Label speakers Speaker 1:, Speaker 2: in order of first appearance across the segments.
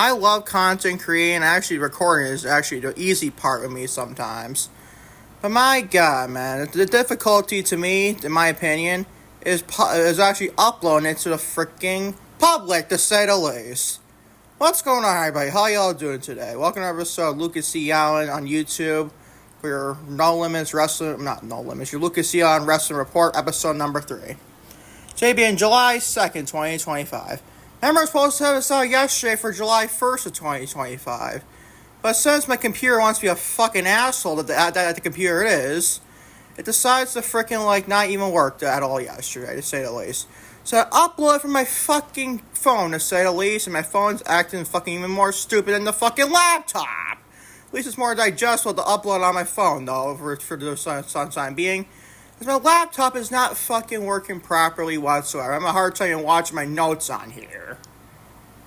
Speaker 1: I love content creating. Actually, recording is actually the easy part with me sometimes. But my God, man, the difficulty to me, in my opinion, is actually uploading it to the freaking public, to say the least. What's going on, everybody? How y'all doing today? Welcome to episode Lucas C. Allen on YouTube for your your Lucas C. Allen Wrestling Report, episode number 3. Today being July 2nd, 2025. Remember, I was supposed to have this out yesterday for July 1st of 2025. But since my computer wants to be a fucking asshole that the computer is, it decides to freaking, not even work at all yesterday, to say the least. So I upload it from my fucking phone, to say the least, and my phone's acting fucking even more stupid than the fucking laptop. At least it's more digestible to upload on my phone, though, for the time being. Because my laptop is not fucking working properly whatsoever. I'm having a hard time watching my notes on here.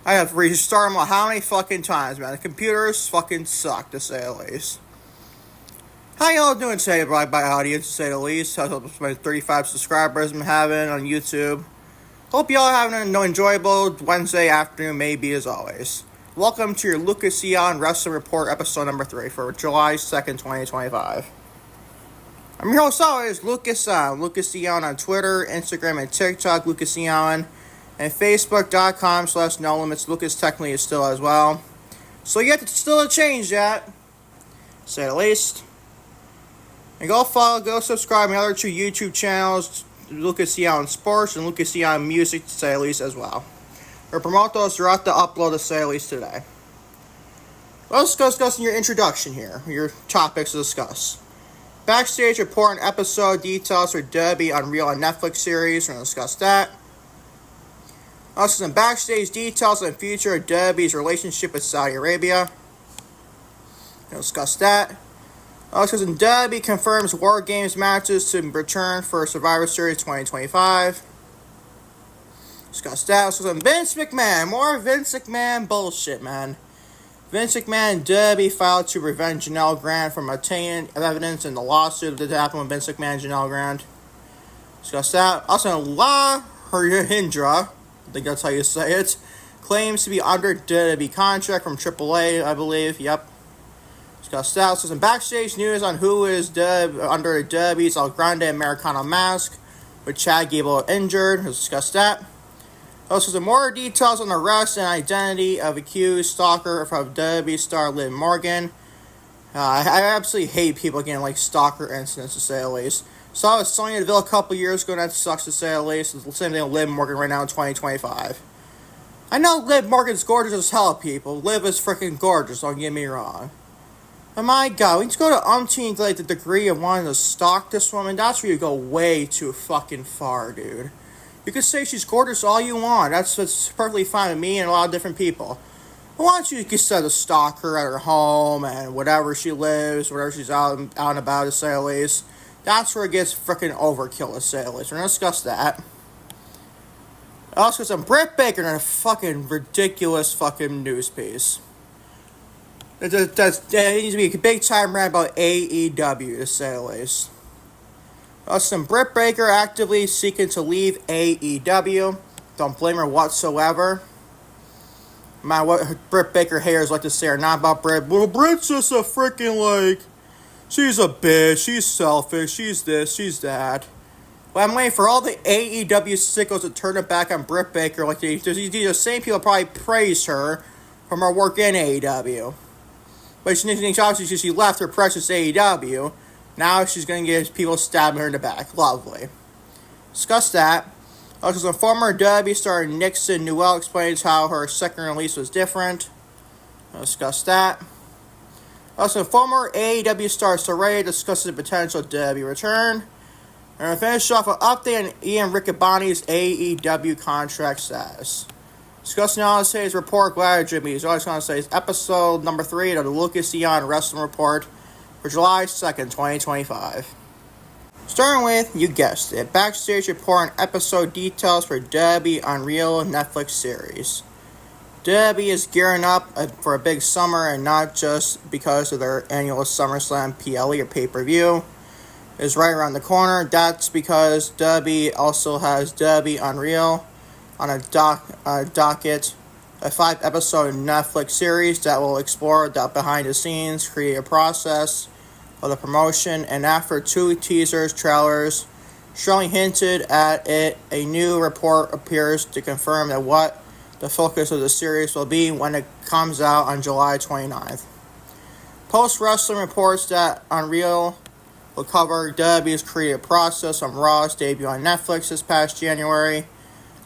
Speaker 1: I have restarted them how many fucking times, man. The computers fucking suck, to say the least. How y'all doing today, by audience, to say the least? How's my 35 subscribers I'm having on YouTube? Hope y'all having an enjoyable Wednesday afternoon, maybe, as always. Welcome to your Lucas C. Allen Wrestling Report, episode number 3 for July 2nd, 2025. I'm your host, always, Lucas C. Allen on Twitter, Instagram, and TikTok, Lucas C. Allen, and Facebook.com/No Limits. Lucas technically is still as well. So you have to still change that, to say the least. And go subscribe to my other 2 YouTube channels, Lucas C. Allen Sports and Lucas C. Allen Music, to say the least, as well. Or promote those throughout the upload, to say the least, today. Let's discuss your introduction here, your topics to discuss. Backstage report and episode details for WWE Unreal Netflix series. We're going to discuss that. Also, some backstage details on the future of WWE's relationship with Saudi Arabia. We'll discuss that. Also, WWE confirms War Games matches to return for Survivor Series 2025. Discuss that. Also, some Vince McMahon. More Vince McMahon bullshit, man. Vince McMahon and WWE filed to prevent Janel Grant from obtaining evidence in the lawsuit that happened with Vince McMahon and Janel Grant. Discuss that. Also, Hiedra, I think that's how you say it, claims to be under WWE contract from AAA, I believe. Yep. Discuss that. Also, some backstage news on who is under WWE's Grande Americano mask, with Chad Gable injured. We'll discuss that. Also, some more details on the arrest and identity of accused stalker from WWE star Liv Morgan. I absolutely hate people getting stalker incidents, to say the least. Saw with Sonya Deville a couple years ago, and that sucks, to say the least. It's the same thing with Liv Morgan right now in 2025. I know Liv Morgan's gorgeous as hell, people. Liv is freaking gorgeous, don't get me wrong. But my God, when you go to umpteen, the degree of wanting to stalk this woman, that's where you go way too fucking far, dude. You could say she's gorgeous all you want. That's perfectly fine with me and a lot of different people. But why don't you just stalk her at her home and whatever she lives, whatever she's out and about, to say the least. That's where it gets freaking overkill, to say the least. We're going to discuss that. Also, some Britt Baker in a fucking ridiculous fucking news piece. There needs to be a big time rant about AEW, to say the least. Some Britt Baker actively seeking to leave AEW. Don't blame her whatsoever. What Britt Baker haters like to say are not about Britt. Well, Britt's just a freaking she's a bitch, she's selfish, she's this, she's that. Well, I'm waiting for all the AEW sickos to turn it back on Britt Baker. The same people probably praised her from her work in AEW. But obviously she left her precious AEW. Now she's going to get people stabbing her in the back. Lovely. Discuss that. Also, some former WWE star Nixon Newell explains how her second release was different. We'll discuss that. Also, former AEW star Saraya discusses the potential WWE return. And we'll finish off an update on Ian Riccaboni's AEW contract status. Discussing all today's report, glad Jimmy is always going to say is episode number 3 of the Lucas C. Allen Wrestling Report for July 2nd, 2025. Starting with, you guessed it, Backstage report and episode details for WWE Unreal Netflix series. WWE is gearing up for a big summer, and not just because of their annual SummerSlam PLE or pay-per-view. It's right around the corner. That's because WWE also has WWE Unreal on a docket a 5-episode Netflix series that will explore the behind-the-scenes creative process of the promotion, and after 2 teasers trailers strongly hinted at it, a new report appears to confirm that what the focus of the series will be when it comes out on July 29th. Post-Wrestling reports that Unreal will cover WWE's creative process from Raw's debut on Netflix this past January,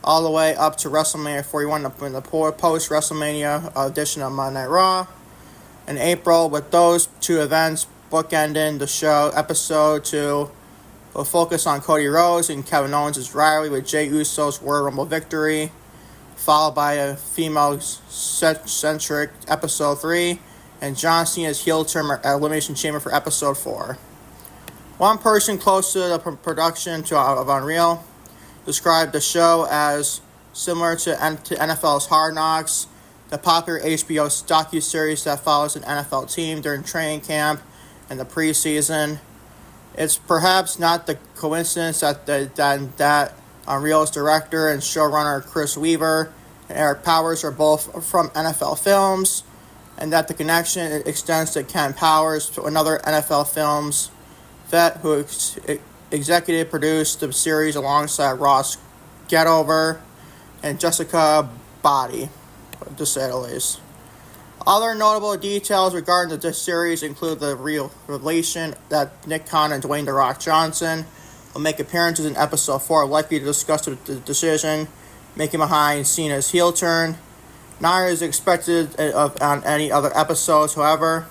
Speaker 1: all the way up to WrestleMania 41 in the post-WrestleMania edition of Monday Night Raw in April, with those 2 events bookending the show. Episode 2 will focus on Cody Rhodes and Kevin Owens' rivalry with Jey Uso's Royal Rumble victory, followed by a female-centric Episode 3, and John Cena's heel turn at Elimination Chamber for Episode 4. One person close to the production of Unreal described the show as similar to NFL's Hard Knocks, the popular HBO docuseries that follows an NFL team during training camp and the preseason. It's perhaps not the coincidence that Unreal's director and showrunner Chris Weaver and Eric Powers are both from NFL films, and that the connection extends to Ken Powers, to another NFL films vet who executive produced the series alongside Ross Getover and Jessica Body, to say the least. Other notable details regarding the series include the real relation that Nick Khan and Dwayne "The Rock" Johnson will make appearances in Episode 4, likely to discuss the decision making behind Cena's heel turn. Neither is expected on any other episodes, however,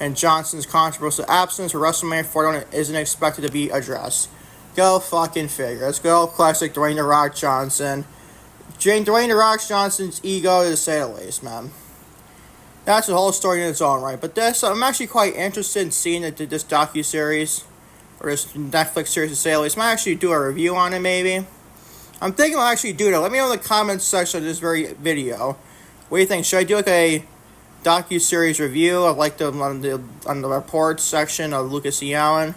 Speaker 1: and Johnson's controversial absence for WrestleMania 41 isn't expected to be addressed. Go fucking figure. Let's go classic Dwayne "The Rock" Johnson. Dwayne "The Rock" Johnson's ego, to say the least, man. That's a whole story in its own right. But I'm actually quite interested in seeing this docuseries, or this Netflix series, to say the least. I might actually do a review on it, maybe. I'm thinking I'll actually do that. Let me know in the comments section of this very video. What do you think? Should I do like a docuseries review of like on the reports section of Lucas E. Allen?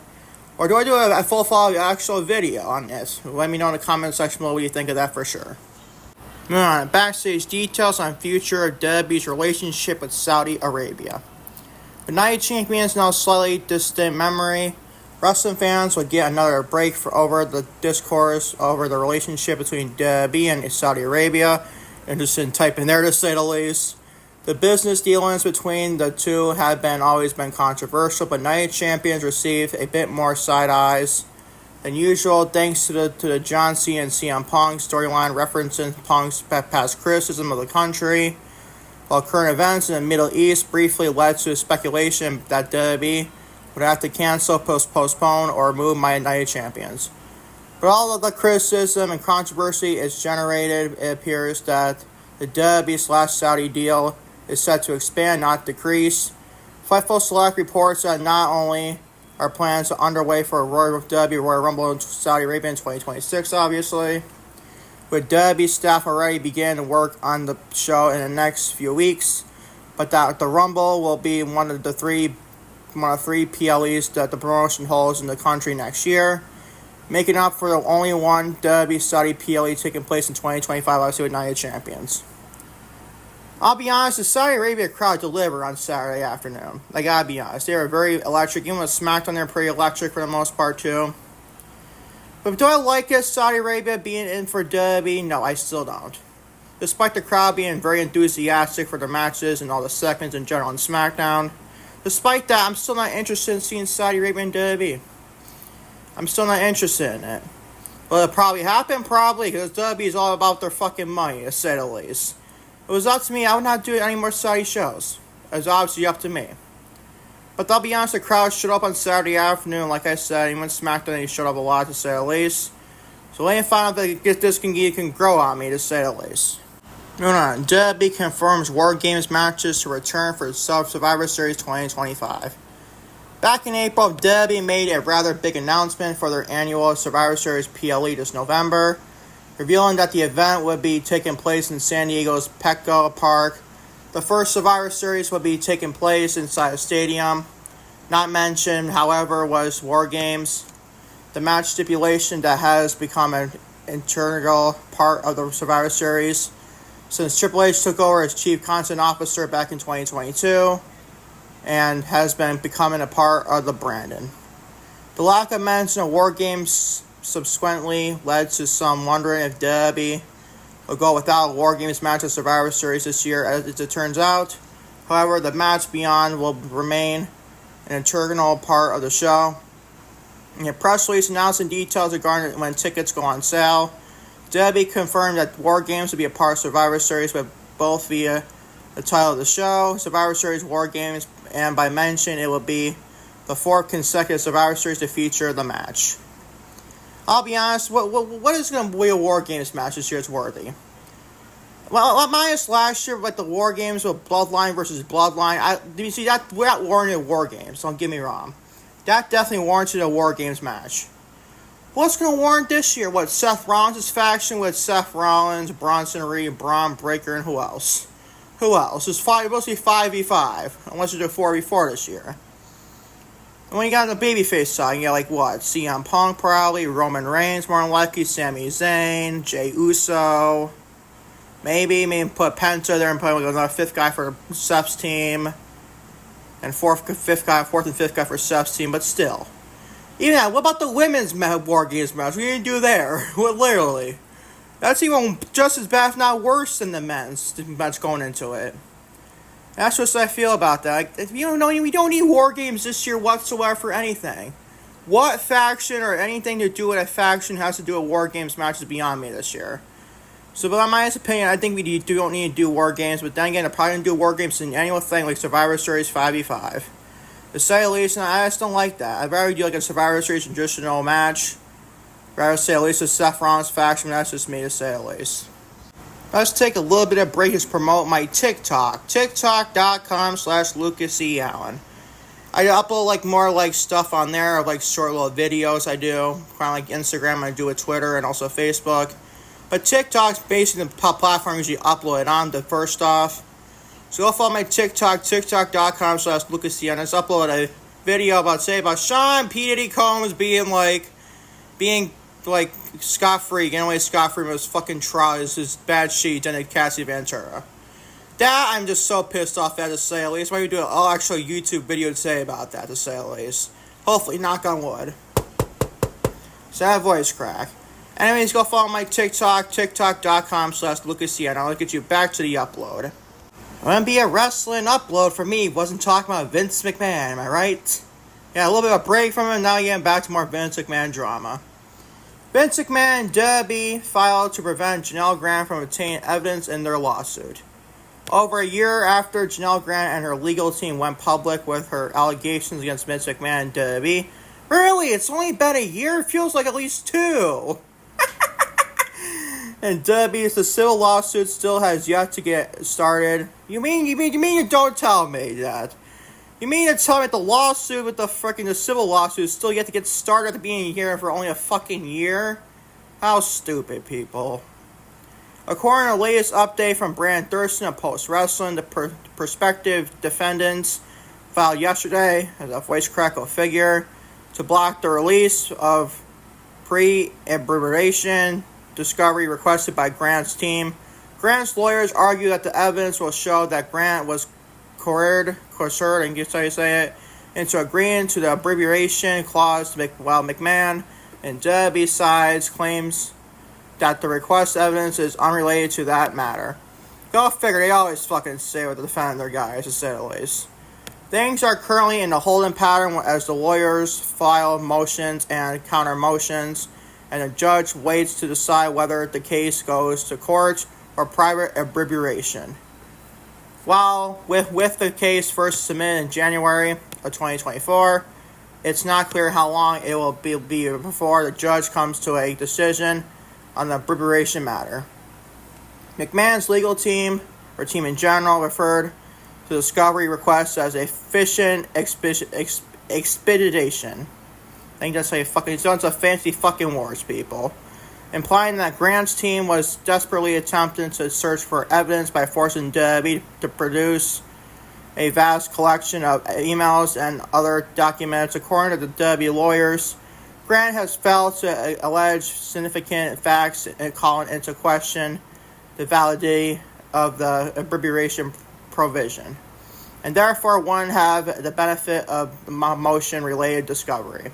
Speaker 1: Or do I do a full follow actual video on this? Let me know in the comments section below what you think of that for sure. Moving on, backstage details on future of WWE's relationship with Saudi Arabia. The Night Champions now slightly distant memory. Wrestling fans would get another break over the discourse over the relationship between WWE and Saudi Arabia. Interested in typing there, to say the least. The business dealings between the two have always been controversial, but Night Champions received a bit more side eyes than usual, thanks to the John Cena and CM Punk storyline referencing Punk's past criticism of the country, while current events in the Middle East briefly led to speculation that WWE would have to cancel, postpone, or remove my Night Champions. But all of the criticism and controversy is generated, it appears that the WWE/Saudi deal is set to expand, not decrease. Fightful Select reports that not only are plans underway for a WWE Royal Rumble in Saudi Arabia in 2026, obviously, with WWE staff already began to work on the show in the next few weeks, but that the Rumble will be one of three PLEs that the promotion holds in the country next year, making up for the only one WWE Saudi PLE taking place in 2025, obviously with Night Champions. I'll be honest, the Saudi Arabia crowd delivered on Saturday afternoon. I gotta be honest. They were very electric. Even with SmackDown, they're pretty electric for the most part, too. But do I like it, Saudi Arabia being in for WWE? No, I still don't. Despite the crowd being very enthusiastic for the matches and all the segments in general on SmackDown, despite that, I'm still not interested in seeing Saudi Arabia and WWE. I'm still not interested in it. Will it probably happen? Probably, because WWE is all about their fucking money, to say the least. If it was up to me, I would not do any more Saudi shows. It's obviously up to me. But I'll be honest, the crowd showed up on Saturday afternoon, like I said, even SmackDown, they showed up a lot, to say the least. So let me find out that this can grow on me, to say the least. Moving on, WWE confirms War Games matches to return for Survivor Series 2025. Back in April, WWE made a rather big announcement for their annual Survivor Series PLE this November, revealing that the event would be taking place in San Diego's Petco Park. The first Survivor Series would be taking place inside a stadium. Not mentioned, however, was War Games. The match stipulation that has become an integral part of the Survivor Series since Triple H took over as Chief Content Officer back in 2022 and has been becoming a part of the branding. The lack of mention of War Games subsequently led to some wondering if WWE will go without a War Games match at Survivor Series this year, as it turns out. However, the match beyond will remain an integral part of the show. In a press release announcing details regarding when tickets go on sale, WWE confirmed that War Games will be a part of Survivor Series, but both via the title of the show, Survivor Series War Games, and by mention, it will be the fourth consecutive Survivor Series to feature the match. I'll be honest, what is going to be a War Games match this year that's worthy? Well, minus last year, like the War Games with Bloodline versus Bloodline, you see, that we're not warranted War Games, don't get me wrong. That definitely warranted a War Games match. What's going to warrant this year? What, Seth Rollins' faction with Seth Rollins, Bronson Reed, Braun Breaker, and who else? It's mostly 5v5, unless you do 4v4 this year. And when you got the babyface side, you got like what? CM Punk probably, Roman Reigns more than likely, Sami Zayn, Jey Uso. Maybe put Penta there and put another fifth guy for Seth's team. And fourth and fifth guy for Seth's team, but still. Even that, what about the women's War Games match? We didn't do there. Literally. That's even just as bad, if not worse, than the men's match going into it. That's what I feel about that. Like, we don't need War Games this year whatsoever for anything. What faction or anything to do with a faction has to do with War Games matches beyond me this year. So, but in my opinion, I think we don't need to do War Games. But then again, they're probably going to do War Games in an annual thing like Survivor Series 5v5. To say the least, and I just don't like that. I'd rather do like a Survivor Series traditional match. I'd rather say at least a Seth Rollins faction, that's just me to say at least. Let's take a little bit of break to promote my TikTok. TikTok.com/LucasEAllen. I upload like more like stuff on there, like short little videos I do. Kind of like Instagram, I do with Twitter and also Facebook. But TikTok's basically the platform I usually upload it on, the first off. So go follow my TikTok, TikTok.com/LucasEallen. Let's upload a video about Sean P. Diddy Combs being scot-free, getting away scot-free with his fucking trial, his bad sheet, and Cassie Ventura. That I'm just so pissed off at, to say at least. Maybe do an actual YouTube video to say about that, to say at least. Hopefully, knock on wood. So that voice crack. Anyways, go follow my TikTok, TikTok.com/LucasEallen. I'll get you back to the upload. I'm going to be a wrestling upload for me. Wasn't talking about Vince McMahon, am I right? Yeah, a little bit of a break from him, now getting back to more Vince McMahon drama. Vince McMahon and WWE filed to prevent Janel Grant from obtaining evidence in their lawsuit. Over a year after Janel Grant and her legal team went public with her allegations against Vince McMahon and WWE. Really? It's only been a year? It feels like at least 2. And the civil lawsuit still has yet to get started. You mean you don't tell me that? You mean to tell me that the lawsuit with the civil lawsuit is still yet to get started at the beginning of the year for only a fucking year? How stupid, people. According to the latest update from Brand Thurston of Post Wrestling, the prospective defendants filed yesterday as a voice crackle figure to block the release of pre-abbreviation discovery requested by Grant's team. Grant's lawyers argue that the evidence will show that Grant was coerced, and guess how you say it, into agreeing to the abbreviation clause, while McMahon and WWE sides claims that the request evidence is unrelated to that matter. Go figure, they always fucking say what they're defending their guys, to say the least. Things are currently in the holding pattern as the lawyers file motions and counter motions, and the judge waits to decide whether the case goes to court or private abbreviation. While with the case first submitted in January of 2024, it's not clear how long it will be before the judge comes to a decision on the abbreviation matter. McMahon's legal team, or team in general, referred to the discovery request as efficient expedition. I think that's how you fucking... It's a fancy fucking words, people. Implying that Grant's team was desperately attempting to search for evidence by forcing WWE to produce a vast collection of emails and other documents. According to the WWE lawyers, Grant has failed to allege significant facts and calling into question the validity of the abbreviation provision, and therefore wouldn't have the benefit of the motion-related discovery.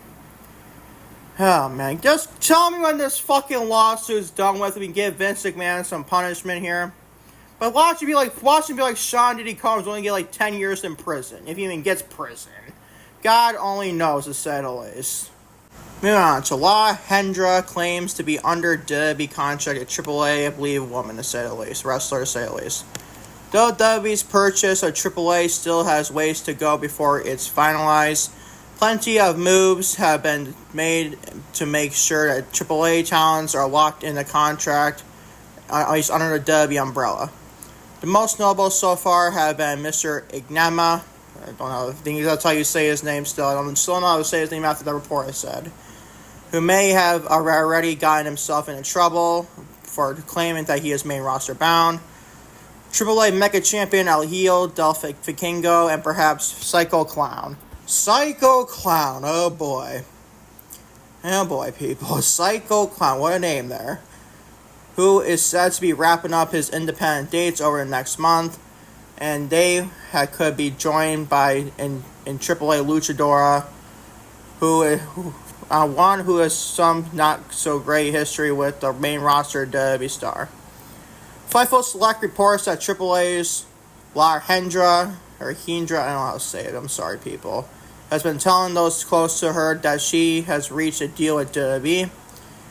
Speaker 1: Oh man, just tell me when this fucking lawsuit's done with. We can give Vince McMahon some punishment here. But watch him be like Sean Diddy Combs only get like 10 years in prison, if he even gets prison. God only knows, to say the least. Moving on to Law. Hiedra claims to be under WWE contract at AAA, I believe woman, to say the least. Wrestler, to say the least. Though WWE's purchase of AAA still has ways to go before it's finalized, plenty of moves have been made to make sure that AAA talents are locked in the contract, at least under the WWE umbrella. The most notable so far have been Mr. Ignema. I don't know, I think that's how you say his name still. I don't know how to say his name after the report I said. Who may have already gotten himself into trouble for claiming that he is main roster bound. AAA Mega Champion El Heel, Del Vikingo, and perhaps Psycho Clown. Psycho Clown, oh boy. Oh boy, people. Psycho Clown, what a name there. Who is said to be wrapping up his independent dates over the next month. And they could be joined by in AAA Luchadora, one who has some not so great history with the main roster WWE star. Fightful Select reports that AAA's Hiedra, I don't know how to say it, I'm sorry people, has been telling those close to her that she has reached a deal with WWE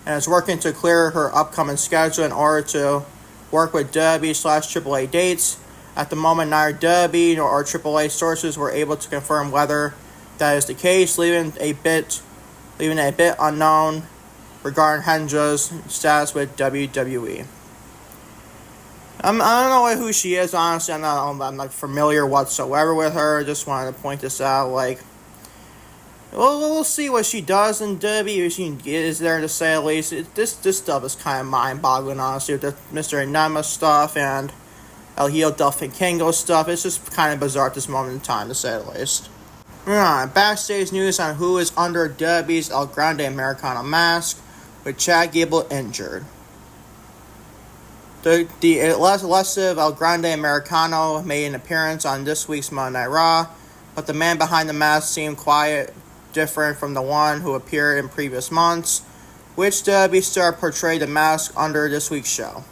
Speaker 1: and is working to clear her upcoming schedule in order to work with WWE/AAA dates. At the moment, neither WWE nor AAA sources were able to confirm whether that is the case, leaving a bit unknown regarding Hiedra's status with WWE. I don't know who she is, honestly. I'm not familiar whatsoever with her. I just wanted to point this out. We'll see what she does in WWE. If she is there, to say the least. This stuff is kind of mind-boggling, honestly, with the Mr. Enema stuff and El Heel Del Vikingo stuff. It's just kind of bizarre at this moment in time, to say the least. Moving on, backstage news on who is under WWE's El Grande Americano mask, with Chad Gable injured. The elusive El Grande Americano made an appearance on this week's Monday Night Raw, but the man behind the mask seemed quiet, different from the one who appeared in previous months. Which WWE star portrayed the mask under this week's show?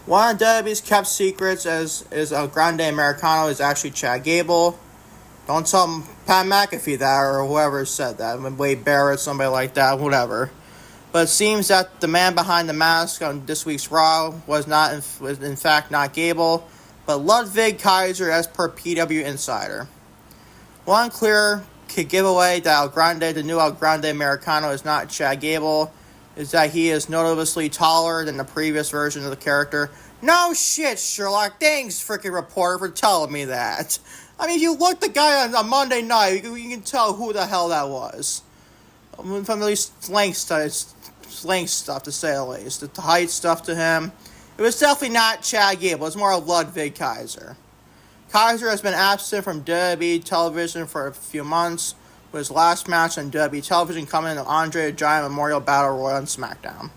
Speaker 1: One of WWE's kept secrets is El Grande Americano is actually Chad Gable. Don't tell Pat McAfee that, or whoever said that. Wade Barrett, somebody like that, whatever. But it seems that the man behind the mask on this week's Raw was in fact not Gable, but Ludwig Kaiser, as per PW Insider. One clear giveaway that the new El Grande Americano is not Chad Gable is that he is noticeably taller than the previous version of the character. No shit, Sherlock. Thanks, freaking reporter, for telling me that. I mean, if you look the guy on Monday night, you can tell who the hell that was. From at least slang stuff, to say the least. The height stuff to him. It was definitely not Chad Gable. It was more of Ludwig Kaiser. Kaiser has been absent from WWE television for a few months, with his last match on WWE television coming in the Andre the Giant Memorial Battle Royal on SmackDown.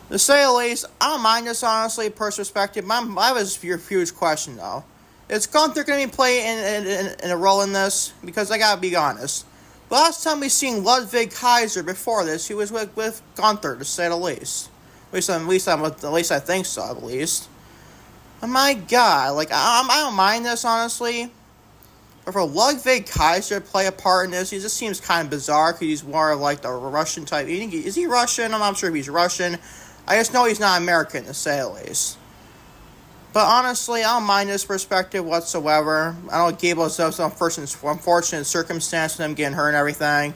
Speaker 1: To say the least, I don't mind this, honestly, perspective. I have a huge question, though. Is Gunther going to be playing in a role in this? Because I gotta be honest. The last time we seen Ludwig Kaiser before this, he was with Gunther, to say the least. At least I think so, at least. Oh my god, I don't mind this, honestly. But for Ludwig Kaiser to play a part in this, he just seems kind of bizarre, because he's more of the Russian type. Is he Russian? I'm not sure if he's Russian. I just know he's not American, to say the least. But honestly, I don't mind this perspective whatsoever. I know Gable has some unfortunate circumstance with him getting hurt and everything.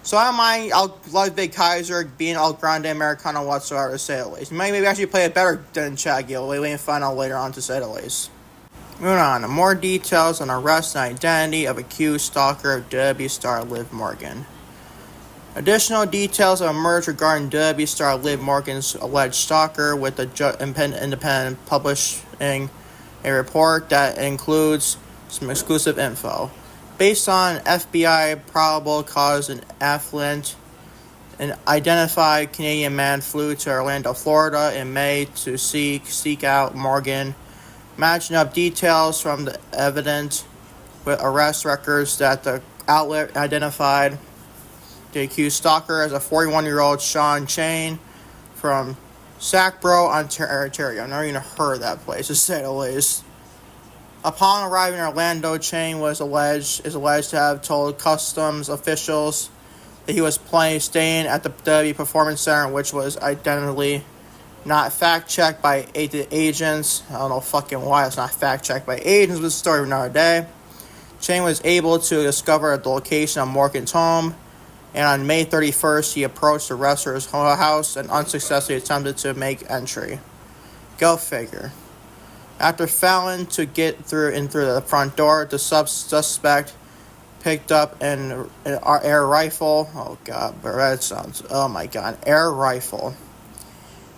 Speaker 1: So I don't mind Ludwig Kaiser being El Grande Americano whatsoever, to say the least. He might maybe actually play it better than Chad Gable. We can find out later on, to say the least. Moving on to more details on arrest and identity of accused stalker of WWE star Liv Morgan. Additional details have emerged regarding WWE star Liv Morgan's alleged stalker, with the Independent publishing a report that includes some exclusive info. Based on FBI probable cause and affluent An identified Canadian man flew to Orlando, Florida in May to seek out Morgan, matching up details from the evidence with arrest records that the outlet identified. The accused stalker as a 41-year-old Sean Chain from Sackborough, Ontario. I've never even heard of that place, to say the least. Upon arriving in Orlando, Chain is alleged to have told customs officials that he was staying at the WWE Performance Center, which was identically not fact-checked by agents. I don't know fucking why it's not fact-checked by agents, but it's a story of another day. Chain was able to discover the location of Morgan's home, and on May 31st, he approached the wrestler's house and unsuccessfully attempted to make entry. Go figure. After failing to get through the front door, the suspect picked up an air rifle. Oh god, but that sounds. Oh my god, an air rifle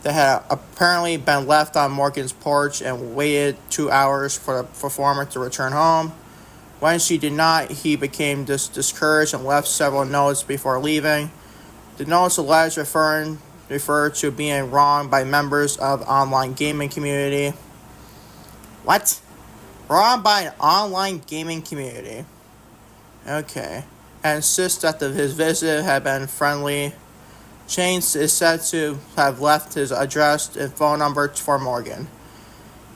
Speaker 1: that had apparently been left on Morgan's porch and waited 2 hours for the performer to return home. When she did not, he became discouraged and left several notes before leaving. The notes alleged refer to being wronged by members of online gaming community. What? Wronged by an online gaming community. Okay. And insists that his visit had been friendly. Chain is said to have left his address and phone number for Morgan.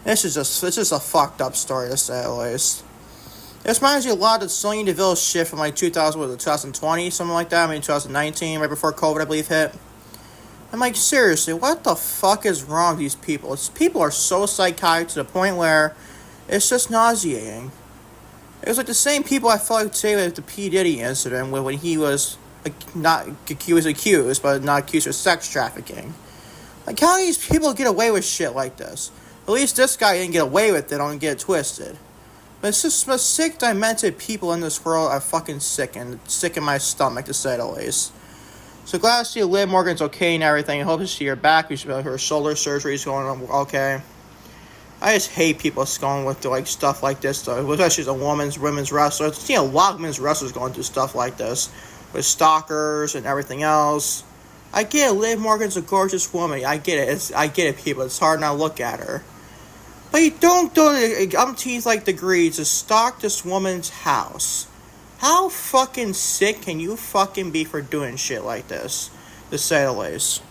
Speaker 1: It's just a fucked up story, to say the least. This reminds me a lot of the Sonya Deville shit from like 2020, something like that. 2019, right before COVID, I believe, hit. I'm like, seriously, what the fuck is wrong with these people? People are so psychotic to the point where it's just nauseating. It was like the same people I felt like today with the P. Diddy incident when he was accused, but not accused of sex trafficking. Like, how do these people get away with shit like this? At least this guy didn't get away with it, don't get it twisted. But it's just the sick, demented people in this world are fucking sick in my stomach, to say the least. So glad to see Liv Morgan's okay and everything. I hope to see her back. Her shoulder surgery is going on okay. I just hate people going with like stuff like this, though. Especially as a women's wrestler. I've seen a lot of women's wrestlers going through stuff like this with stalkers and everything else. I get it. Liv Morgan's a gorgeous woman. I get it. I get it, people. It's hard not to look at her. But you don't do it umpteen like degrees to stalk this woman's house. How fucking sick can you fucking be for doing shit like this, to say the least?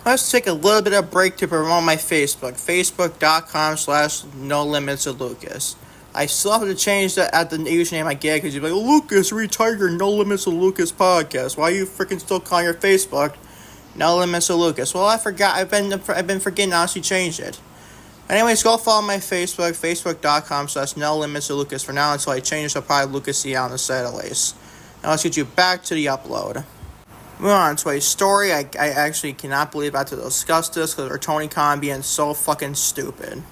Speaker 1: Let's take a little bit of a break to promote my Facebook. Facebook.com/NoLimitsOfLucas. I still have to change the username I get because you're like, Lucas, Retiger, No Limits of Lucas podcast. Why are you freaking still calling your Facebook No Limits of Lucas? Well, I forgot. I've been forgetting to honestly change it. Anyways, go follow my Facebook, facebook.com/NoLimitsOfLucas for now until I change it to probably Lucas C. on the side of lace. Now let's get you back to the upload. Moving on to a story. I actually cannot believe I have to discuss this because of Tony Khan being so fucking stupid.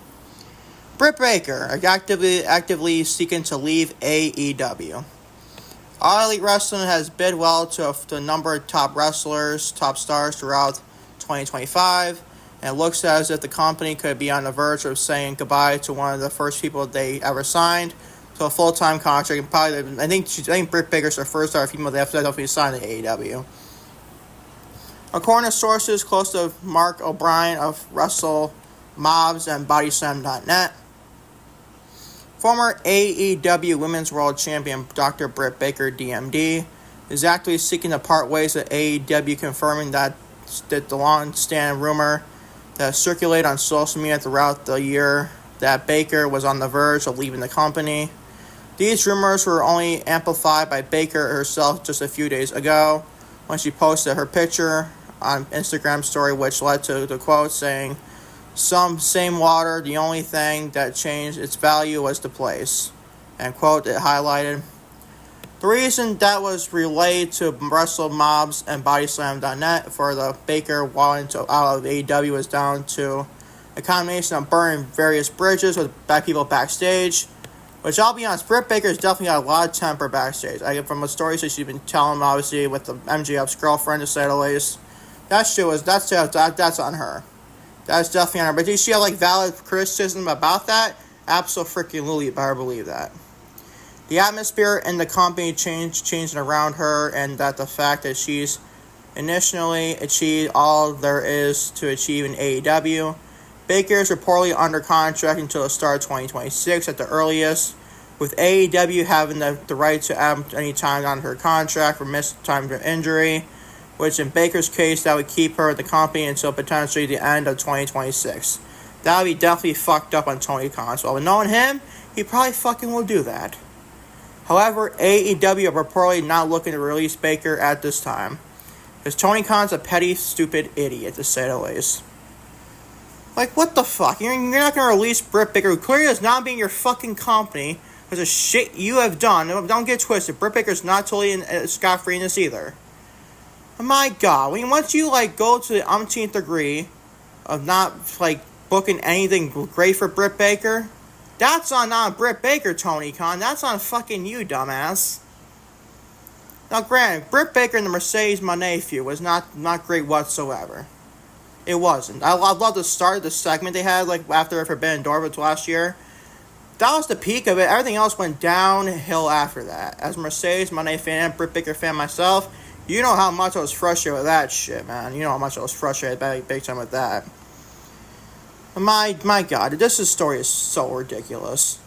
Speaker 1: Britt Baker actively seeking to leave AEW. All Elite Wrestling has bid well to a number of top stars throughout 2025. And it looks as if the company could be on the verge of saying goodbye to one of the first people they ever signed to a full-time contract. And probably, I think Britt Baker's the first star female they have to sign to AEW. According to sources close to Mark O'Brien of Wrestle Mobs and BodySlam.net, former AEW Women's World Champion Dr. Britt Baker, DMD, is actively seeking to part ways with AEW, confirming that the long-standing rumor that circulated on social media throughout the year that Baker was on the verge of leaving the company. These rumors were only amplified by Baker herself just a few days ago when she posted her picture on Instagram story, which led to the quote saying, same water, the only thing that changed its value was the place. And quote, it highlighted. The reason that was relayed to Wrestle Mobs and BodySlam.net for the Baker wanting to out of AEW was down to a combination of burning various bridges with people backstage, which I'll be honest, Britt Baker's definitely got a lot of temper backstage. I get from the stories that she's been telling, obviously, with the MJF's girlfriend, to say the least. That's on her. That's definitely on her. But did she have valid criticism about that? Absolutely, better believe that. The atmosphere in the company changing around her, and that the fact that she's initially achieved all there is to achieve in AEW. Baker is reportedly under contract until the start of 2026 at the earliest, with AEW having the right to add any time on her contract for missed time due to injury, which in Baker's case, that would keep her at the company until potentially the end of 2026. That would be definitely fucked up on Tony Khan. So knowing him, he probably fucking will do that. However, AEW are reportedly not looking to release Baker at this time, because Tony Khan's a petty, stupid idiot, to say the least. Like, what the fuck? You're not going to release Britt Baker, who clearly does not be in your fucking company, because of shit you have done. Don't get twisted. Britt Baker's not totally scot-free in this either. Oh my god, once you, go to the umpteenth degree of not, booking anything great for Britt Baker, that's not Britt Baker, Tony Khan. That's on fucking you, dumbass. Now, granted, Britt Baker and the Mercedes Moné feud was not great whatsoever. It wasn't. I love the start of the segment they had, after Forbidden Door last year. That was the peak of it. Everything else went downhill after that. As a Mercedes Moné fan, Britt Baker fan myself, you know how much I was frustrated with that shit, man. You know how much I was frustrated big time with that. My god, this story is so ridiculous.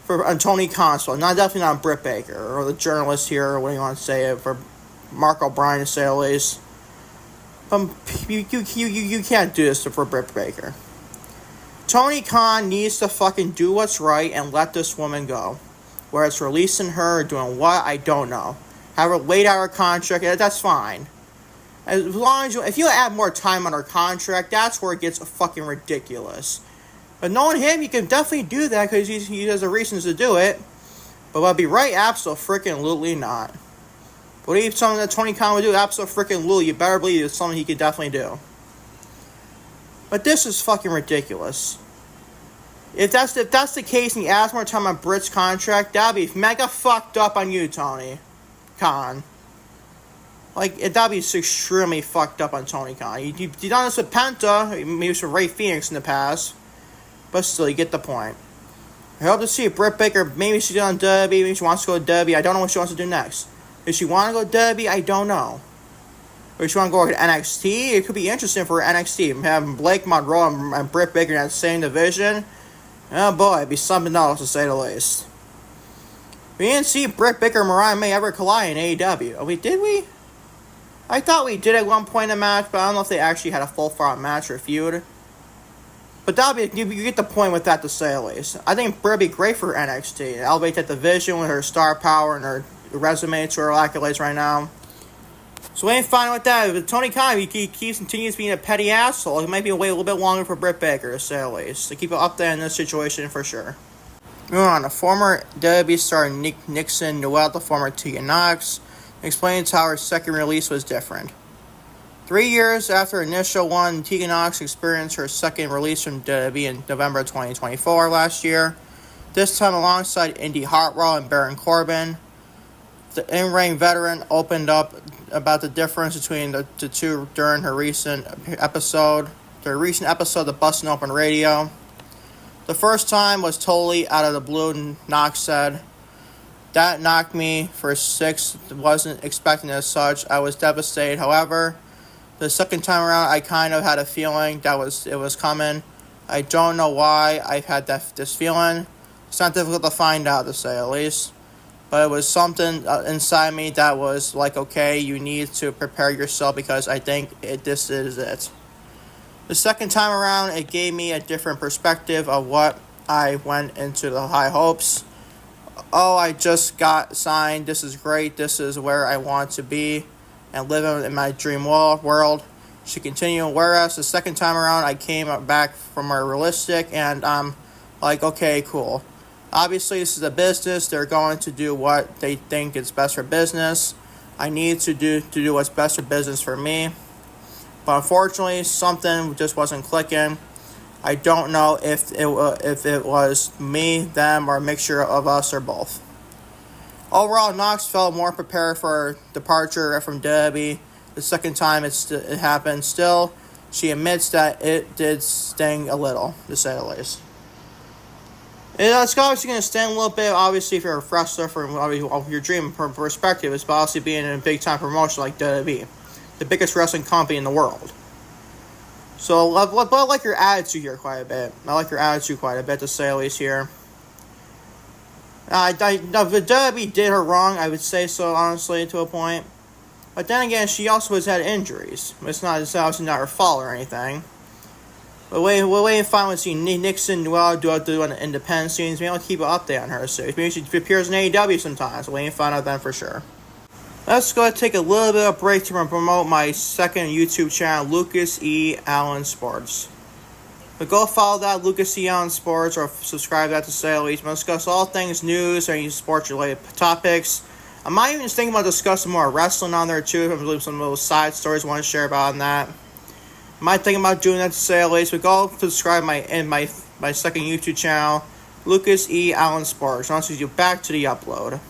Speaker 1: For Tony Khan, definitely not Britt Baker, or the journalist here, or what do you want to say it, for Mark O'Brien to say at least. You can't do this for Britt Baker. Tony Khan needs to fucking do what's right and let this woman go. Whether it's releasing her or doing what, I don't know. Have her laid out her contract, that's fine. As long as if you add more time on her contract, that's where it gets fucking ridiculous. But knowing him, you can definitely do that because he has the reasons to do it. But will it be right? Absolutely not. Believe something that Tony Khan would do? Absolutely. You better believe it's something he could definitely do. But this is fucking ridiculous. If that's the case and he adds more time on Britt's contract, that'd be mega fucked up on you, Tony Khan. That'd be extremely fucked up on Tony Khan. You done this with Penta, maybe with Ray Phoenix in the past, but still, you get the point. I hope to see Britt Baker. Maybe she's on WWE, maybe she wants to go to WWE. I don't know what she wants to do next. If she want to go to WWE, I don't know. Or if she want to go to NXT, it could be interesting for NXT. Having Blake Monroe and Britt Baker in that same division, oh boy, it'd be something else to say the least. We didn't see Britt Baker and Mariah May ever collide in AEW. Oh, did we? I thought we did at one point in the match, but I don't know if they actually had a full-fought match or feud. But you get the point with that, to say the least. I think Britt would be great for NXT. Elevate that division with her star power and her resume to her accolades right now. So we ain't fine with that. But Tony Khan, he continues being a petty asshole. He might be wait a little bit longer for Britt Baker, to say the least. To keep it up there in this situation for sure. Moving on, the former WWE star Nixon Newell, the former Tegan Nox, explains how her second release was different. 3 years after initial one, Tegan Nox experienced her second release from WWE in November 2024 last year, this time alongside Indy Hartwell and Baron Corbin. The in-ring veteran opened up about the difference between the two during her recent episode of Bustin' Open Radio. The first time was totally out of the blue, Nox said. That knocked me for 6. Wasn't expecting it as such. I was devastated. However, the second time around, I kind of had a feeling it was coming. I don't know why I've had this feeling. It's not difficult to find out, to say at least. But it was something inside me that was like, okay, you need to prepare yourself because I think this is it. The second time around, it gave me a different perspective of what I went into the high hopes. Oh, I just got signed. This is great. This is where I want to be and live in my dream world. She continued, whereas the second time around, I came back from more realistic and I'm like, okay, cool. Obviously, this is a business. They're going to do what they think is best for business. I need to do what's best for business for me. But unfortunately, something just wasn't clicking. I don't know if it was me, them, or a mixture of us or both. Overall, Nox felt more prepared for her departure from WWE. The second time it happened, still, she admits that it did sting a little, to say the least. It's obviously going to sting a little bit. Obviously, if you're a wrestler, from your dream perspective, it's obviously being in a big-time promotion like WWE. the biggest wrestling company in the world. So, but I like your attitude here quite a bit. To say the least here. The WWE did her wrong, I would say so, honestly, to a point. But then again, she also has had injuries. It's obviously not her fault or anything. But we're waiting to finally see Nixon Newell do an independent scenes. Maybe I'll keep an update on her series. Maybe she appears in AEW sometimes. So waiting to find out then for sure. Let's go ahead and take a little bit of a break to promote my second YouTube channel, Lucas E. Allen Sports. But go follow that, Lucas E. Allen Sports, or subscribe to that to say the least. We'll discuss all things news or any sports-related topics. I might even just think about discussing more wrestling on there too. If I'm some little side stories I want to share about on that. I might think about doing that to say the least. But go subscribe to my second YouTube channel, Lucas E. Allen Sports. I'll see you back to the upload.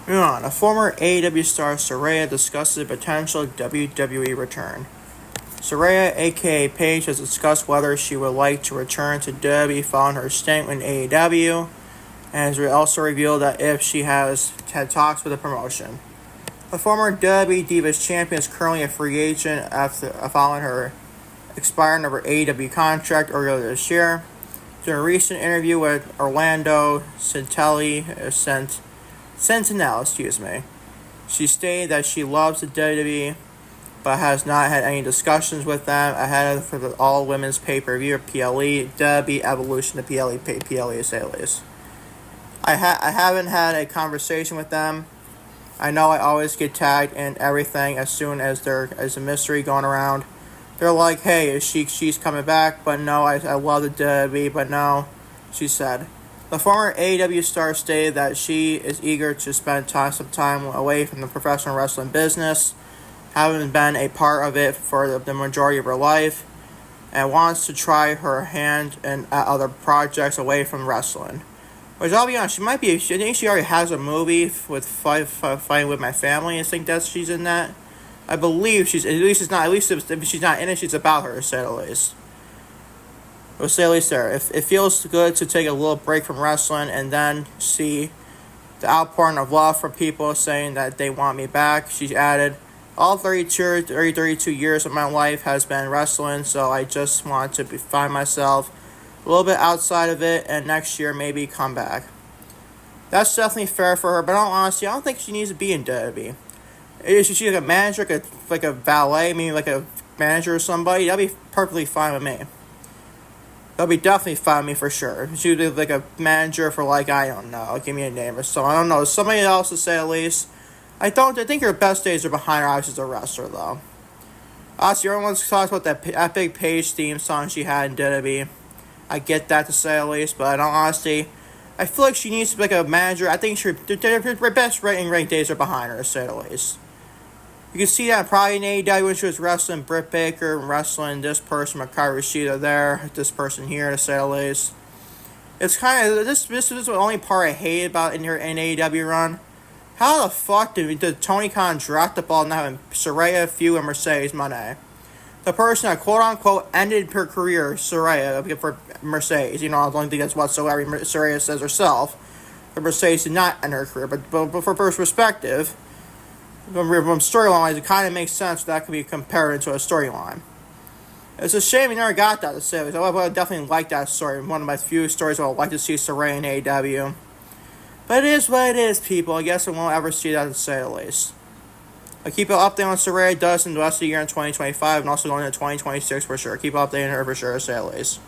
Speaker 1: Moving on, a former AEW star, Saraya, discusses a potential WWE return. Saraya, aka Paige, has discussed whether she would like to return to WWE following her stint in AEW, and has also revealed that if she has had talks with the promotion. The former WWE Divas Champion is currently a free agent after following her expiring of her AEW contract earlier this year. During a recent interview with Orlando Sentinel, she stated that she loves the WWE, but has not had any discussions with them ahead of the all-women's pay-per-view, PLE, WWE Evolution, the PLE Assailants. I haven't had a conversation with them. I know I always get tagged in everything as soon as there is a mystery going around. They're like, hey, she's coming back, but no, I love the WWE, but no, she said. The former AEW star stated that she is eager to spend some time away from the professional wrestling business, having been a part of it for the majority of her life, and wants to try her hand at other projects away from wrestling. Which, I'll be honest, I think she already has a movie with Fighting With My Family. I think she's in that. I believe if she's not in it, she's about her, to say the least. We'll say at least there. It feels good to take a little break from wrestling and then see the outpouring of love from people saying that they want me back. She added, all 32 years of my life has been wrestling, so I just want to find myself a little bit outside of it, and next year maybe come back. That's definitely fair for her, but in all honesty, I don't think she needs to be in WWE. Is she like a manager, like a valet, maybe like a manager or somebody? That'd be perfectly fine with me. That'll be definitely fine with me for sure. She would be like a manager for I don't know, give me a name or so. I don't know, somebody else to say at least. I think her best days are behind her eyes as a wrestler though. Honestly, everyone talks about that epic Paige theme song she had in WWE. I get that to say at least, but in all honesty, I feel like she needs to be like a manager. I think her best rating days are behind her, to say the least. You can see that probably in AEW when she was wrestling Britt Baker, wrestling this person, Hikaru Shida there, this person here, to say the least. It's kind of, this is the only part I hate about in her AEW run. How the fuck did Tony Khan drop the ball not having Saraya feud and Mercedes Moné? The person that quote-unquote ended her career, Saraya, for Mercedes. I don't think that's whatsoever Saraya says herself. But Mercedes did not end her career. But for perspective, from storyline-wise, it kind of makes sense that could be compared into a storyline. It's a shame we never got that to say. I would definitely like that story. One of my few stories I would like to see Saraya in AEW. But it is what it is, people. I guess I won't ever see that to say the least. I'll keep an update on Saraya does in the rest of the year in 2025 and also going into 2026 for sure. Keep updating her for sure, to say the least.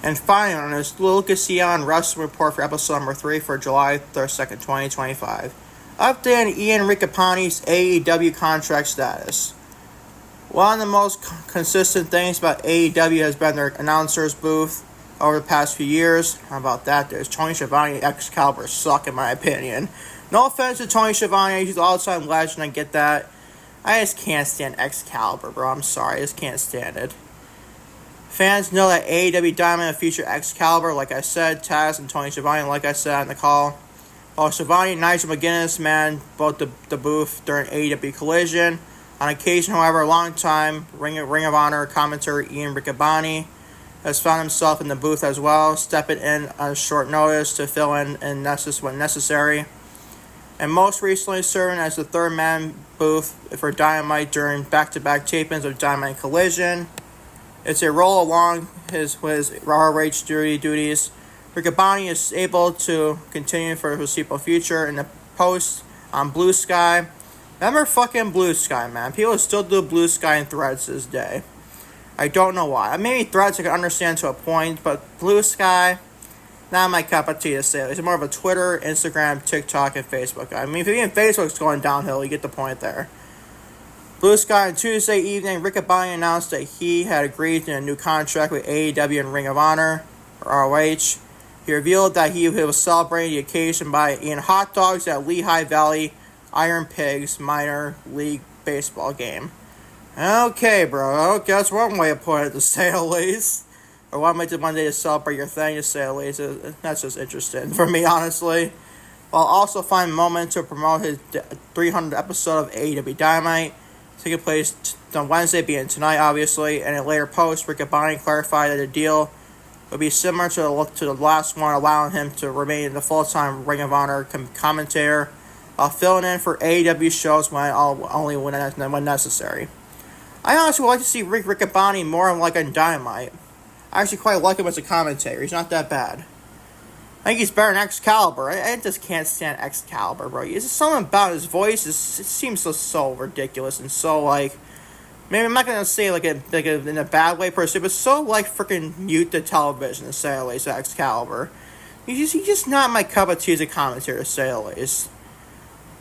Speaker 1: And finally, on this Lucas E. Allen Wrestling Report for episode number 3 for July 2nd, 2025. Update on Ian Riccaboni's AEW contract status. One of the most consistent things about AEW has been their announcers booth over the past few years. How about that? There's Tony Schiavone and Excalibur suck in my opinion. No offense to Tony Schiavone, he's an all-time legend, I get that. I just can't stand Excalibur, bro. I'm sorry, I just can't stand it. Fans know that AEW Diamond will feature Excalibur, like I said, Taz and Tony Schiavone, like I said on the call. While Schiavone and Nigel McGuinness man both the booth during AEW Collision. On occasion, however, a long-time Ring of Honor commentator Ian Riccaboni has found himself in the booth as well, stepping in on short notice to fill in when necessary. and most recently serving as the third man booth for Dynamite during back-to-back tapings of Dynamite Collision. It's a role along with his ROH duties. Riccaboni is able to continue for the foreseeable future in the post on Blue Sky. Remember fucking Blue Sky, man. People still do Blue Sky and Threads to this day. I don't know why. Maybe Threads I can understand to a point, but Blue Sky, not my cup of tea to say. It's more of a Twitter, Instagram, TikTok, and Facebook. I mean, if even Facebook's going downhill, you get the point there. Blue Sky on Tuesday evening, Riccaboni announced that he had agreed to a new contract with AEW and Ring of Honor, or ROH. He revealed that he was celebrating the occasion by eating hot dogs at Lehigh Valley Iron Pigs minor league baseball game. Okay, bro. Okay, that's one way to put it, to say the least. Or one way to celebrate your thing, to say the least. That's just interesting for me, honestly. While also finding a moment to promote his 300th episode of AEW Dynamite, taking place on Wednesday, being tonight, obviously. And in a later post, Riccaboni clarified that the deal would be similar to the last one, allowing him to remain the full-time Ring of Honor commentator, while filling in for AEW shows only when necessary. I honestly would like to see Riccaboni more like on Dynamite. I actually quite like him as a commentator. He's not that bad. I think he's better than Excalibur. I just can't stand Excalibur, bro. It's just something about his voice. It seems so ridiculous and so like. Maybe I'm not gonna say like in a bad way per se, but so like freaking mute the television to say the least. Excalibur. He's just not my cup of tea as a commentator to say the least.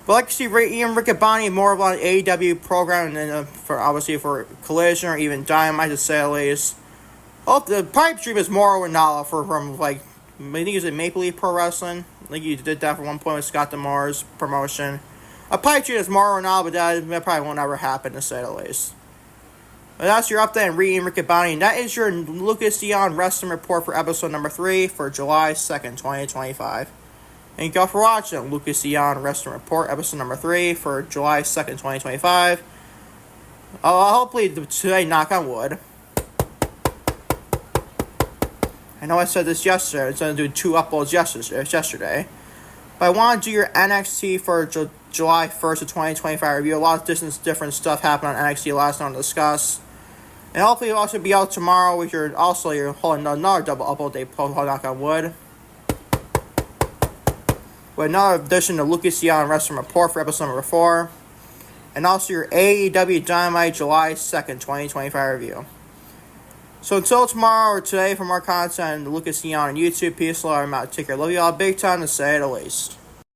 Speaker 1: But I like to see Ian Riccaboni more of an AEW program than for Collision or even Dynamite to say the least. Oh, the pipe dream is more Ronaldo from like, I think he's in Maple Leaf Pro Wrestling. I think he did that for one point with Scott D'Amore's promotion. A pipe dream is more Ronaldo, but that probably won't ever happen to say the least. But that's your update on Ian Riccaboni, and that is your Lucas Dion Wrestling Report for episode number 3 for July 2nd, 2025. Thank you all for watching Lucas Dion Wrestling Report, episode number 3 for July 2nd, 2025. Hopefully today, knock on wood. I know I said this yesterday. I was going to do 2 uploads yesterday. But I want to do your NXT for July 1st of 2025 review. A lot of different stuff happened on NXT last night to discuss. And hopefully it'll also be out tomorrow with your holding another double upload day, knock on wood. With another edition of Lucas Dion Wrestling Report for episode number 4. And also your AEW Dynamite July 2nd, 2025 review. So until tomorrow or today for more content on Lucas Dion on YouTube, peace, love, I'm out. Take care. Love you all big time to say the least.